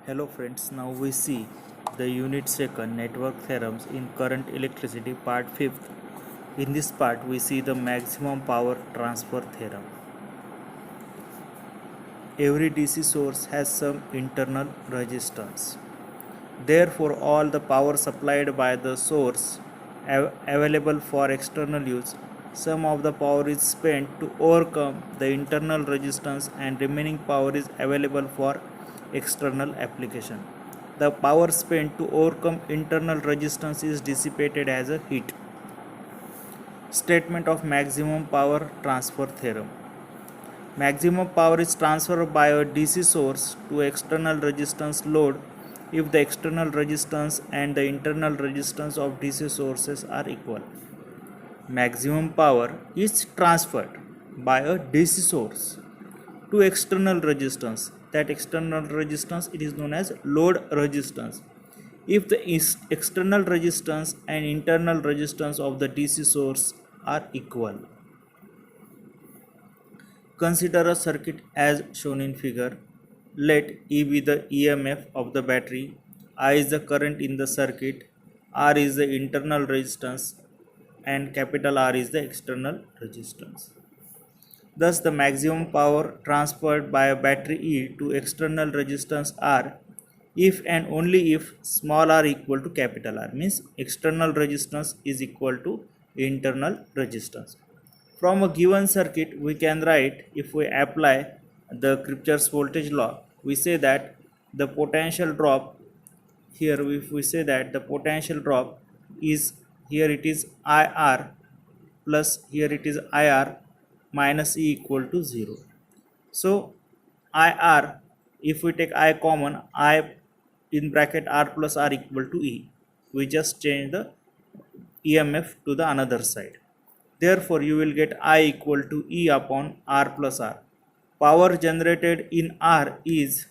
Hello friends, now we see the unit second network theorems in current electricity part 5th. In this part we see the maximum power transfer theorem. Every DC source has some internal resistance. Therefore all the power supplied by the source available for external use, some of the power is spent to overcome the internal resistance and remaining power is available for external application. The power spent to overcome internal resistance is dissipated as a heat. Statement of maximum power transfer theorem. Maximum power is transferred by a DC source to external resistance load if the external resistance and the internal resistance of DC sources are equal. Maximum power is transferred by a DC source to external resistance. That external resistance, it is known as load resistance. If the external resistance and internal resistance of the DC source are equal. Consider a circuit as shown in figure. Let E be the EMF of the battery, I is the current in the circuit, R is the internal resistance, and capital R is the external resistance. Thus, the maximum power transferred by a battery E to external resistance R if and only if small r equal to capital R, means external resistance is equal to internal resistance. From a given circuit we can write, if we apply the Kirchhoff's voltage law, we say that the potential drop here, if we say that the potential drop is, here it is IR plus here it is IR minus E equal to 0. So IR, if we take I common, I in bracket R plus R equal to E, we just change the EMF to the another side. Therefore, you will get I equal to E upon R plus R. Power generated in R is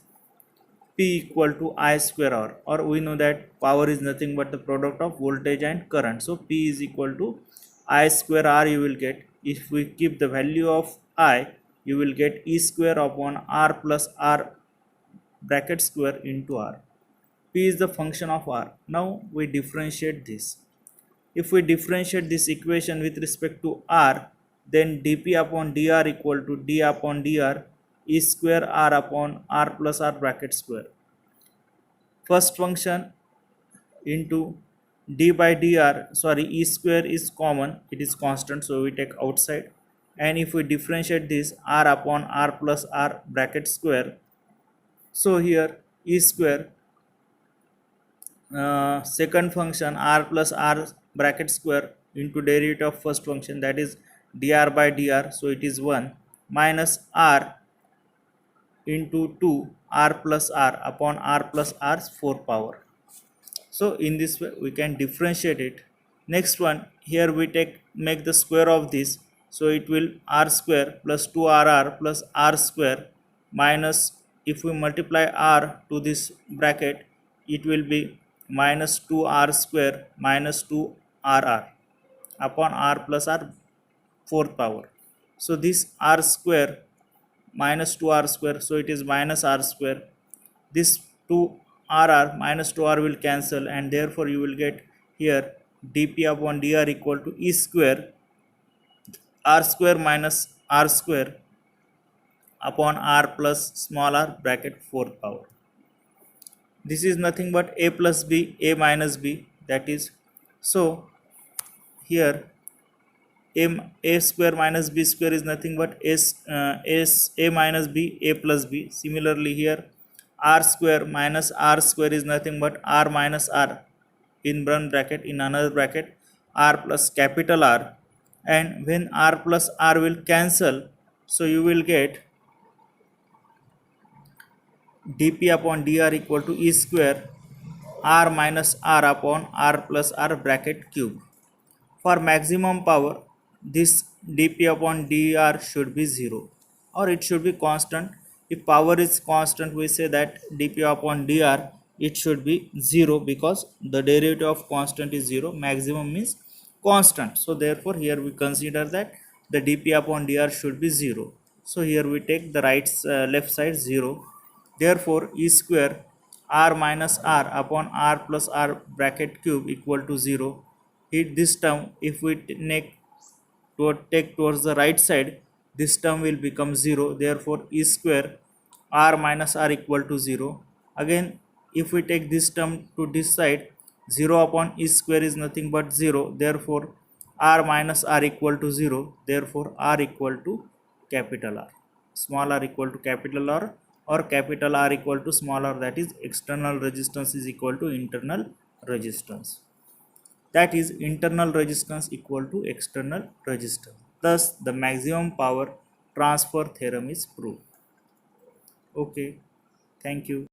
P equal to I square R, or we know that power is nothing but the product of voltage and current. So, P is equal to I square R you will get. If we keep the value of I, you will get E square upon R plus R bracket square into R. P is the function of R. Now, we differentiate this. If we differentiate this equation with respect to R, then dP upon dr equal to d upon dr E square R upon R plus R bracket square. First function into d by dr, sorry, E square is common, it is constant, so we take outside. And if we differentiate this, R upon R plus R bracket square, so here E square, second function R plus R bracket square into derivative of first function, that is dr by dr, so it is 1 minus R into 2 R plus R upon R plus R's 4 power. So in this way we can differentiate it. Next one, here we make the square of this, so it will R square plus 2RR plus R square minus, if we multiply R to this bracket, it will be minus 2R square minus 2RR upon R plus R 4th power. So this R square minus 2R square, so it is minus R square. This 2RR minus 2R will cancel, and therefore you will get here dP upon dr equal to E square R square minus R square upon R plus small r bracket 4th power. This is nothing but A plus B, A minus B, that is, so here A square minus B square is nothing but A minus B, A plus B. Similarly here R square minus R square is nothing but R minus R in one bracket, in another bracket R plus capital R, and when R plus R will cancel, so you will get dP upon dr equal to E square R minus R upon R plus R bracket cube. For maximum power, this dP upon dr should be 0, or it should be constant. If power is constant, we say that dP upon dr it should be 0, because the derivative of constant is 0. Maximum means constant, so therefore here we consider that the dP upon dr should be 0. So here we take the left side 0. Therefore E square r minus r upon r plus r bracket cube equal to 0. Hit this term, if we take towards the right side, this term will become 0, therefore e square r minus r equal to 0. Again, if we take this term to this side, 0 upon e square is nothing but 0, therefore r minus r equal to 0, therefore r equal to capital R. Small r equal to capital R, or capital R equal to small r, that is external resistance is equal to internal resistance. That is, internal resistance equal to external resistance. Thus the maximum power transfer theorem is proved. Okay, thank you.